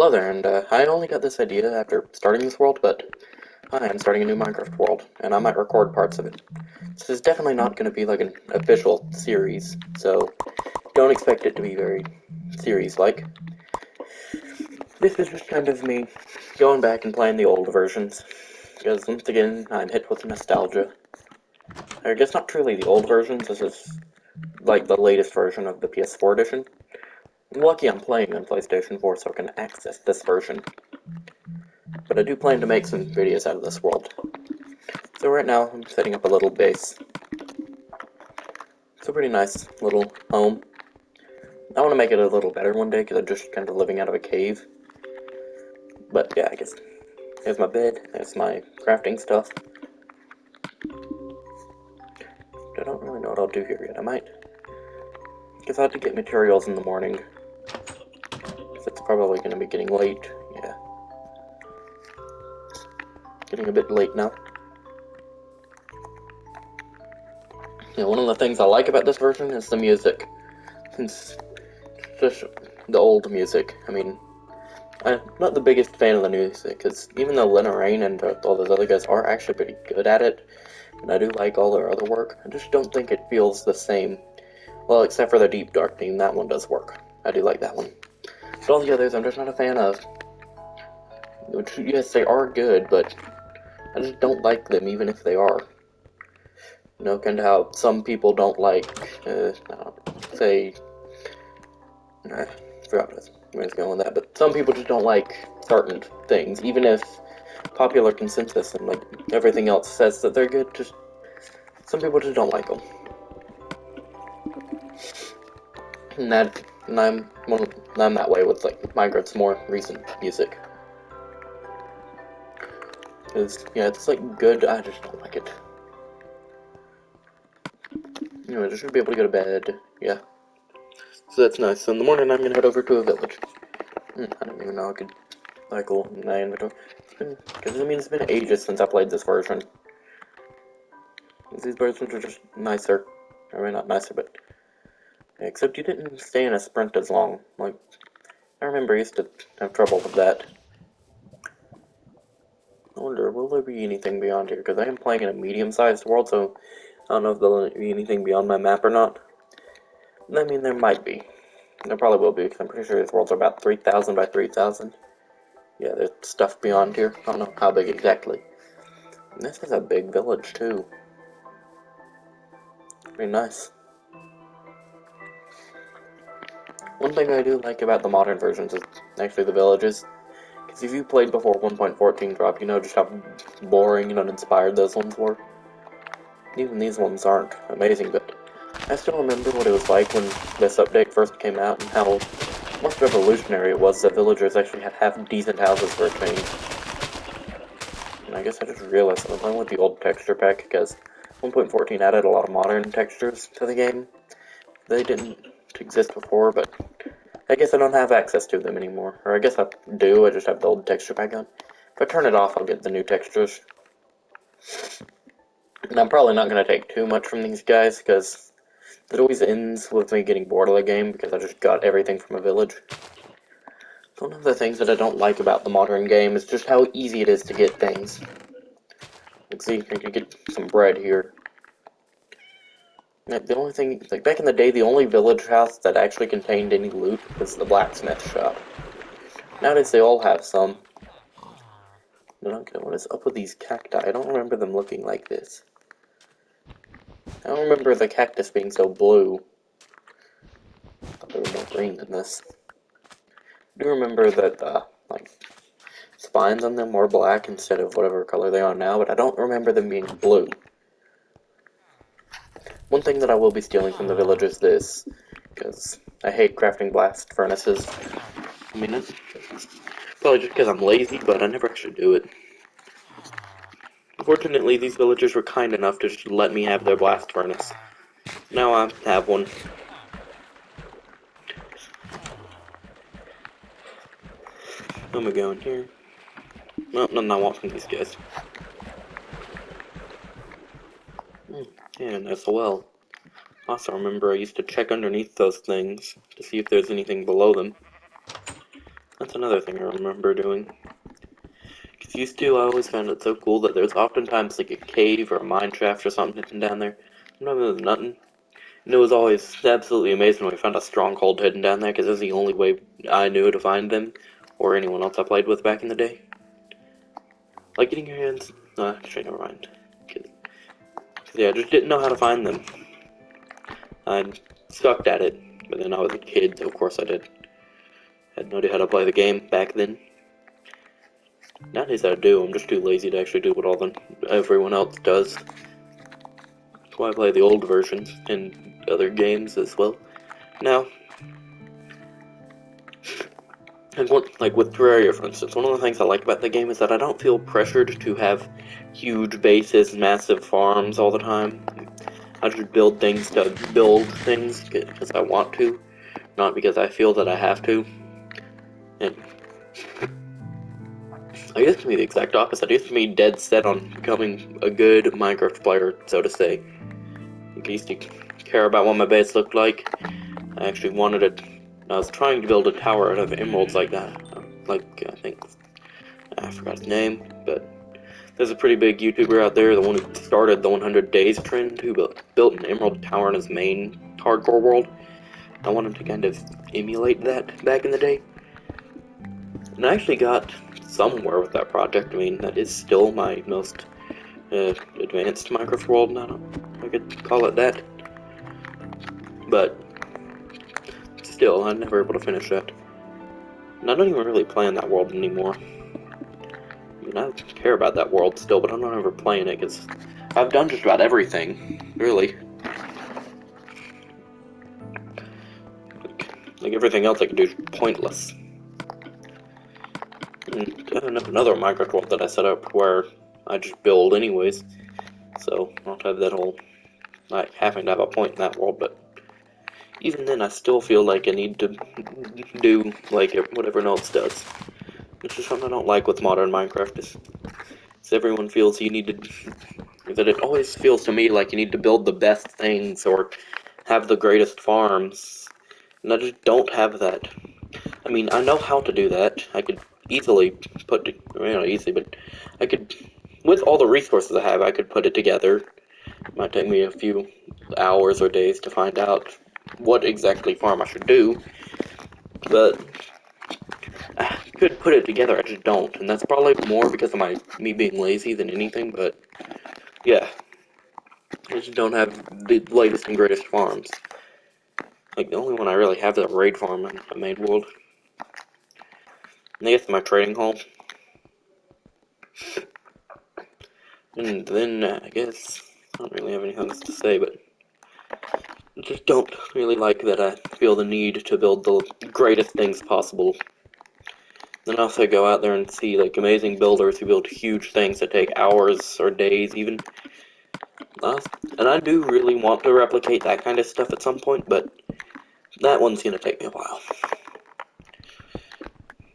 Hello there, and I only got this idea after starting this world, but I am starting a new Minecraft world, and I might record parts of it. This is definitely not going to be like an official series, so don't expect it to be very series-like. This is just kind of me going back and playing the old versions, because once again, I'm hit with nostalgia. I guess not truly the old versions, this is like the latest version of the PS4 edition. I'm lucky I'm playing on PlayStation 4 so I can access this version. But I do plan to make some videos out of this world. So right now, I'm setting up a little base. It's a pretty nice little home. I want to make it a little better one day, because I'm just kind of living out of a cave. But yeah, I guess. There's my bed, there's my crafting stuff. I don't really know what I'll do here yet. I might. Because I have to get materials in the morning. So it's probably going to be getting late. Yeah. Getting a bit late now. Yeah, one of the things I like about this version is the music. It's just the old music. I mean, I'm not the biggest fan of the new music, because even though Lena Raine and all those other guys are actually pretty good at it, and I do like all their other work, I just don't think it feels the same. Well, except for the Deep Dark theme, that one does work. I do like that one. But all the others I'm just not a fan of. Which, yes, they are good, but I just don't like them even if they are. You know, kind of how some people don't like, say, I forgot where I was going with that, but some people just don't like certain things, even if popular consensus and like everything else says that they're good. Just some people just don't like them, and I'm that way with like Minecraft's more recent music. Cause yeah, it's like good. I just don't like it. Anyway, I just should be able to go to bed. Yeah, so that's nice. So in the morning, I'm gonna head over to a village. I don't even know I could cycle in my inventory. Because I mean, it's been ages since I played this version. These versions are just nicer. I mean, not nicer, but except you didn't stay in a sprint as long. Like, I remember I used to have trouble with that. I wonder, will there be anything beyond here? Because I am playing in a medium-sized world, so I don't know if there'll be anything beyond my map or not. I mean, there might be. There probably will be, because I'm pretty sure these worlds are about 3,000 by 3,000. Yeah, there's stuff beyond here. I don't know how big exactly. And this is a big village, too. Pretty nice. One thing I do like about the modern versions is actually the villages. Because if you played before 1.14 dropped, you know just how boring and uninspired those ones were. Even these ones aren't amazing, but I still remember what it was like when this update first came out and how much revolutionary it was that villagers actually had half-decent houses for a change. And I guess I just realized I'm playing with the old texture pack because 1.14 added a lot of modern textures to the game. They didn't exist before, but I guess I don't have access to them anymore. Or I guess I do, I just have the old texture pack on. If I turn it off, I'll get the new textures. And I'm probably not going to take too much from these guys, because it always ends with me getting bored of the game, because I just got everything from a village. One of the things that I don't like about the modern game is just how easy it is to get things. Like, see, I can get some bread here. The only thing, like, back in the day, the only village house that actually contained any loot was the blacksmith shop. Nowadays, they all have some. I don't get what is up with these cacti. I don't remember them looking like this. I don't remember the cactus being so blue. I thought they were more green than this. I do remember that, like, spines on them were black instead of whatever color they are now, but I don't remember them being blue. One thing that I will be stealing from the village is this, because I hate crafting blast furnaces. I mean, it's probably just because I'm lazy, but I never actually do it. Fortunately, these villagers were kind enough to just let me have their blast furnace. Now I have one. I'm gonna go in here. Well, nothing I want from these guys. Yeah, and there's the well. Also, remember I used to check underneath those things to see if there's anything below them. That's another thing I remember doing. Because used to, I always found it so cool that there's oftentimes like a cave or a mine shaft or something hidden down there. Sometimes there's nothing. And it was always absolutely amazing when we found a stronghold hidden down there, because it was the only way I knew to find them, or anyone else I played with back in the day. Like getting your hands... actually, never mind. Cause yeah, I just didn't know how to find them. I sucked at it, but then I was a kid, so of course I did. Had no idea how to play the game back then. Nowadays I do, I'm just too lazy to actually do what everyone else does. That's why I play the old versions and other games as well. Now, like with Terraria, for instance, one of the things I like about the game is that I don't feel pressured to have huge bases, massive farms all the time. I just build things to build things because I want to, not because I feel that I have to. And I used to be the exact opposite. I used to be dead set on becoming a good Minecraft player, so to say. I used to care about what my base looked like. I actually wanted it. I was trying to build a tower out of emeralds like that. I think I forgot his name, but there's a pretty big YouTuber out there, the one who started the 100 Days trend, who built an emerald tower in his main hardcore world. I wanted to kind of emulate that back in the day. And I actually got somewhere with that project. I mean, that is still my most advanced Minecraft world, and I could call it that. But still, I'm never able to finish that. And I don't even really play in that world anymore. I mean, I care about that world still, but I'm not ever playing it, because I've done just about everything, really. Like everything else I can do is pointless. And I have another Minecraft world that I set up where I just build anyways, so I don't have that whole, like, having to have a point in that world, but even then I still feel like I need to do, like, what everyone else does. Which is something I don't like with modern Minecraft, is everyone feels you need to, that it always feels to me like you need to build the best things or have the greatest farms, and I just don't have that. I mean, I know how to do that. I could easily not easy, but I could, with all the resources I have, I could put it together. It might take me a few hours or days to find out what exactly farm I should do, but I could put it together, I just don't, and that's probably more because of me being lazy than anything, but yeah, I just don't have the latest and greatest farms. Like, the only one I really have is a raid farm in a main world. And I guess my trading hall. And then, I guess, I don't really have anything else to say, but I just don't really like that I feel the need to build the greatest things possible. Then also go out there and see, like, amazing builders who build huge things that take hours or days even. And I do really want to replicate that kind of stuff at some point, but that one's gonna take me a while.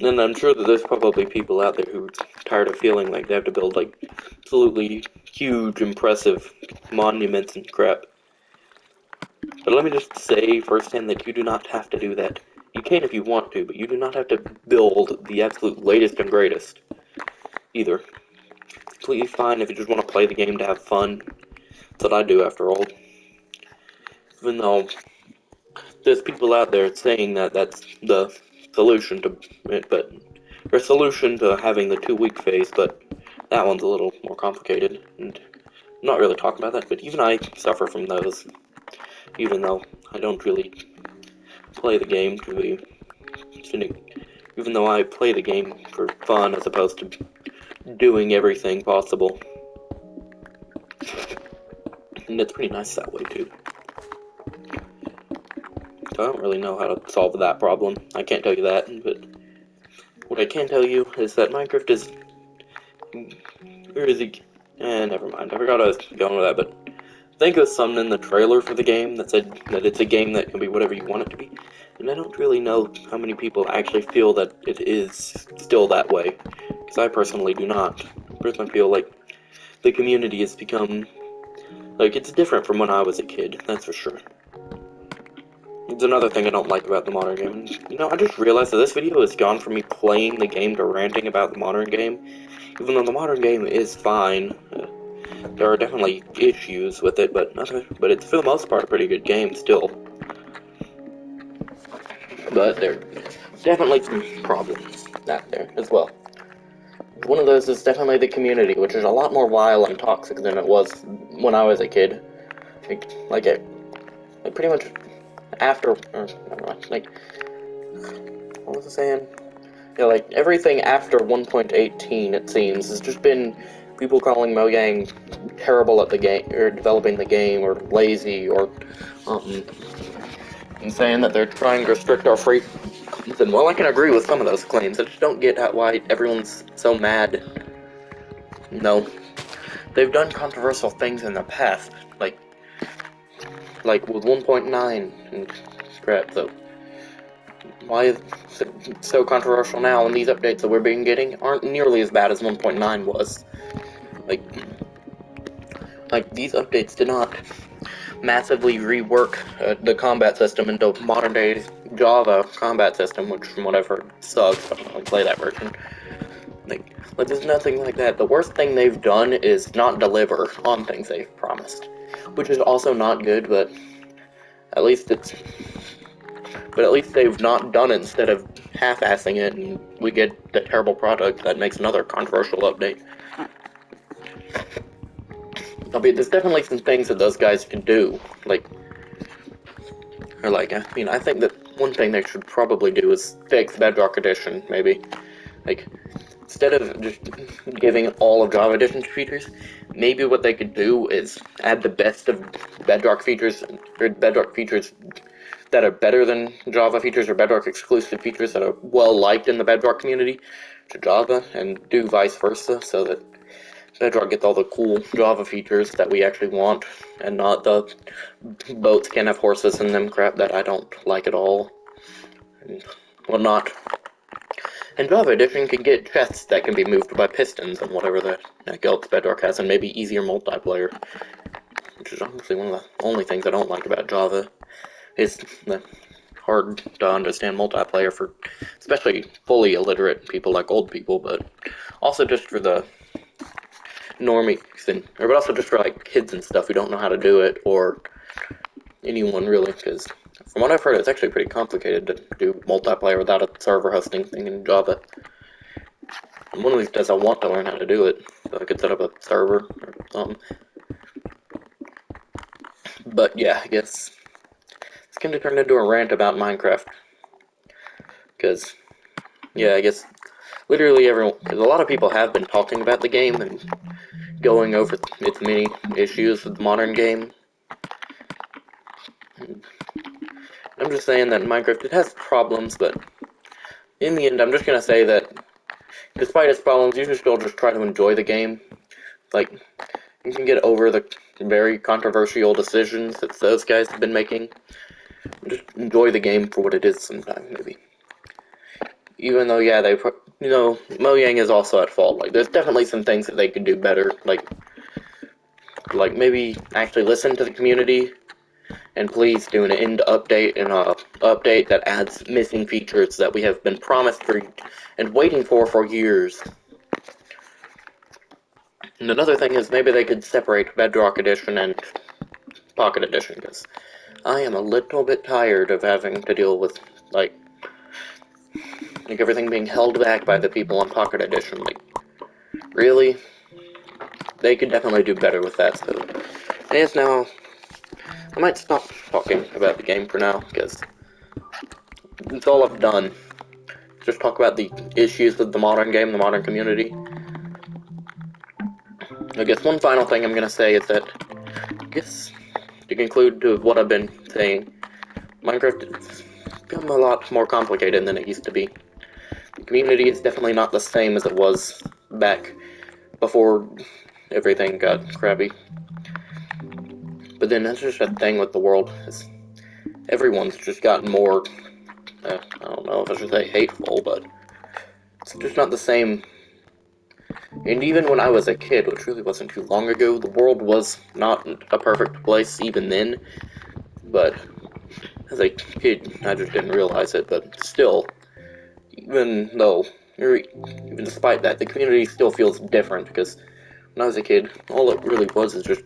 And I'm sure that there's probably people out there who are tired of feeling like they have to build, like, absolutely huge, impressive monuments and crap. But let me just say firsthand that you do not have to do that. You can if you want to, but you do not have to build the absolute latest and greatest, either. It's completely fine if you just want to play the game to have fun. That's what I do, after all. Even though there's people out there saying that that's the solution to it, but or solution to having the 2 week phase, but that one's a little more complicated, and I'm not really talking about that, but even I suffer from those, even though I don't really play the game to be, even though I play the game for fun as opposed to doing everything possible, and it's pretty nice that way too. So I don't really know how to solve that problem. I can't tell you that, but what I can tell you is that Minecraft is... Where is he? Never mind. I forgot I was going with that, but I think it was something in the trailer for the game that said that it's a game that can be whatever you want it to be. And I don't really know how many people actually feel that it is still that way. Because I personally do not. I personally feel like the community has become... Like, it's different from when I was a kid, that's for sure. It's another thing I don't like about the modern game. You know, I just realized that this video has gone from me playing the game to ranting about the modern game. Even though the modern game is fine, there are definitely issues with it, but it's for the most part a pretty good game still. But there are definitely some problems out there as well. One of those is definitely the community, which is a lot more vile and toxic than it was when I was a kid. Like pretty much after, or never mind, like, what was I saying? Yeah, like, everything after 1.18, it seems, has just been people calling Mojang terrible at the game, or developing the game, or lazy, or, and saying that they're trying to restrict our free content. Well, I can agree with some of those claims. I just don't get why everyone's so mad. No. They've done controversial things in the past, like with 1.9 and crap, so why is it so controversial now, and these updates that we're getting aren't nearly as bad as 1.9 was. Like these updates did not massively rework the combat system into modern day Java combat system, which from what I've heard sucks. I don't really play that version. Like there's nothing like that. The worst thing they've done is not deliver on things they've promised, which is also not good, but at least they've not done it instead of half-assing it, and we get the terrible product that makes another controversial update. Albeit, there's definitely some things that those guys can do, I think that one thing they should probably do is fix Bedrock Edition, maybe. Instead of just giving all of Java Edition's features, maybe what they could do is add the best of Bedrock features, or Bedrock features that are better than Java features, or Bedrock exclusive features that are well liked in the Bedrock community to Java, and do vice versa, so that Bedrock gets all the cool Java features that we actually want, and not the boats can't have horses in them crap that I don't like at all, and whatnot. And Java Edition can get chests that can be moved by pistons and whatever the heck else Bedrock has, and maybe easier multiplayer, which is honestly one of the only things I don't like about Java, is the hard to understand multiplayer for especially fully illiterate people like old people, but also just for the normies, but also just for like kids and stuff who don't know how to do it, or anyone really, because from what I've heard, it's actually pretty complicated to do multiplayer without a server hosting thing in Java. And one of these days I want to learn how to do it, so I could set up a server or something. But yeah, I guess it's going to turn into a rant about Minecraft. Because, yeah, I guess literally everyone, because a lot of people have been talking about the game and going over its many issues with the modern game. I'm just saying that Minecraft, it has problems, but in the end, I'm just going to say that despite its problems, you should still just try to enjoy the game. Like, you can get over the very controversial decisions that those guys have been making. Just enjoy the game for what it is sometimes, maybe. Even though, yeah, Mojang is also at fault. Like, there's definitely some things that they could do better. Like maybe actually listen to the community, and please do an end update and a update that adds missing features that we have been promised for and waiting for years. And another thing is maybe they could separate Bedrock Edition and Pocket Edition, because I am a little bit tired of having to deal with like everything being held back by the people on Pocket Edition. Like, really? They could definitely do better with that, so I guess now I might stop talking about the game for now, because it's all I've done. Just talk about the issues with the modern game, the modern community. I guess one final thing I'm gonna say is that, I guess, to conclude to what I've been saying, Minecraft has become a lot more complicated than it used to be. The community is definitely not the same as it was back before everything got crappy. But then that's just a thing with the world, is everyone's just gotten more, I don't know if I should say hateful, but it's just not the same. And even when I was a kid, which really wasn't too long ago, the world was not a perfect place even then, but as a kid, I just didn't realize it, but still, even though, even despite that, the community still feels different, because when I was a kid, all it really was is just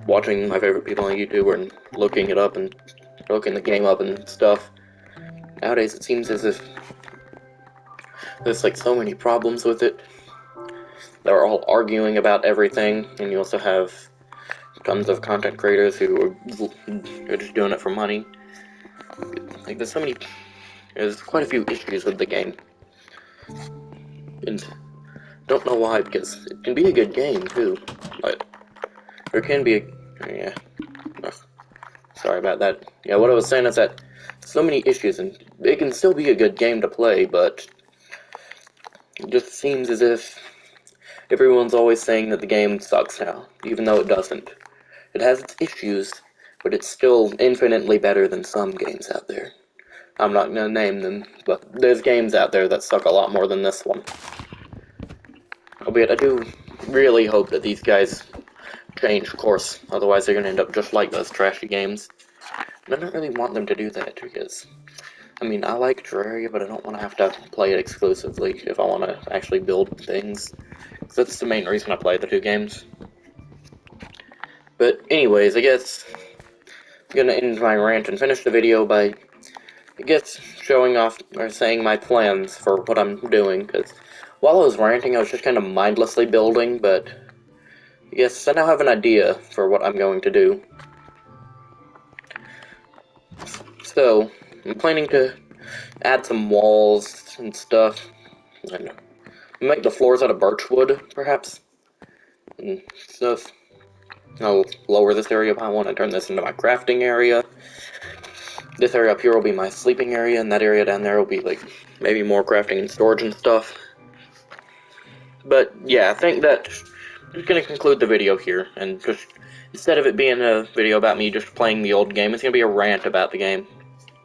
watching my favorite people on YouTube and looking it up and looking the game up and stuff. Nowadays, it seems as if there's like so many problems with it. They're all arguing about everything, and you also have tons of content creators who are just doing it for money. Like, there's quite a few issues with the game. And don't know why, because it can be a good game, too. But there can be yeah. Ugh, sorry about that. Yeah, what I was saying is that so many issues, and it can still be a good game to play, but it just seems as if everyone's always saying that the game sucks now, even though it doesn't. It has its issues, but it's still infinitely better than some games out there. I'm not gonna name them, but there's games out there that suck a lot more than this one. Albeit, I do really hope that these guys change course, otherwise they're gonna end up just like those trashy games. And I don't really want them to do that, because, I mean, I like Terraria, but I don't want to have to play it exclusively if I want to actually build things. So that's the main reason I play the two games. But anyways, I guess I'm gonna end my rant and finish the video by, I guess, showing off or saying my plans for what I'm doing, because while I was ranting, I was just kind of mindlessly building, but I guess I now have an idea for what I'm going to do. So, I'm planning to add some walls and stuff, and make the floors out of birch wood, perhaps, and stuff. I'll lower this area by one and turn this into my crafting area. This area up here will be my sleeping area, and that area down there will be, like, maybe more crafting and storage and stuff. But, yeah, I think that I'm just gonna conclude the video here, and just, instead of it being a video about me just playing the old game, it's gonna be a rant about the game.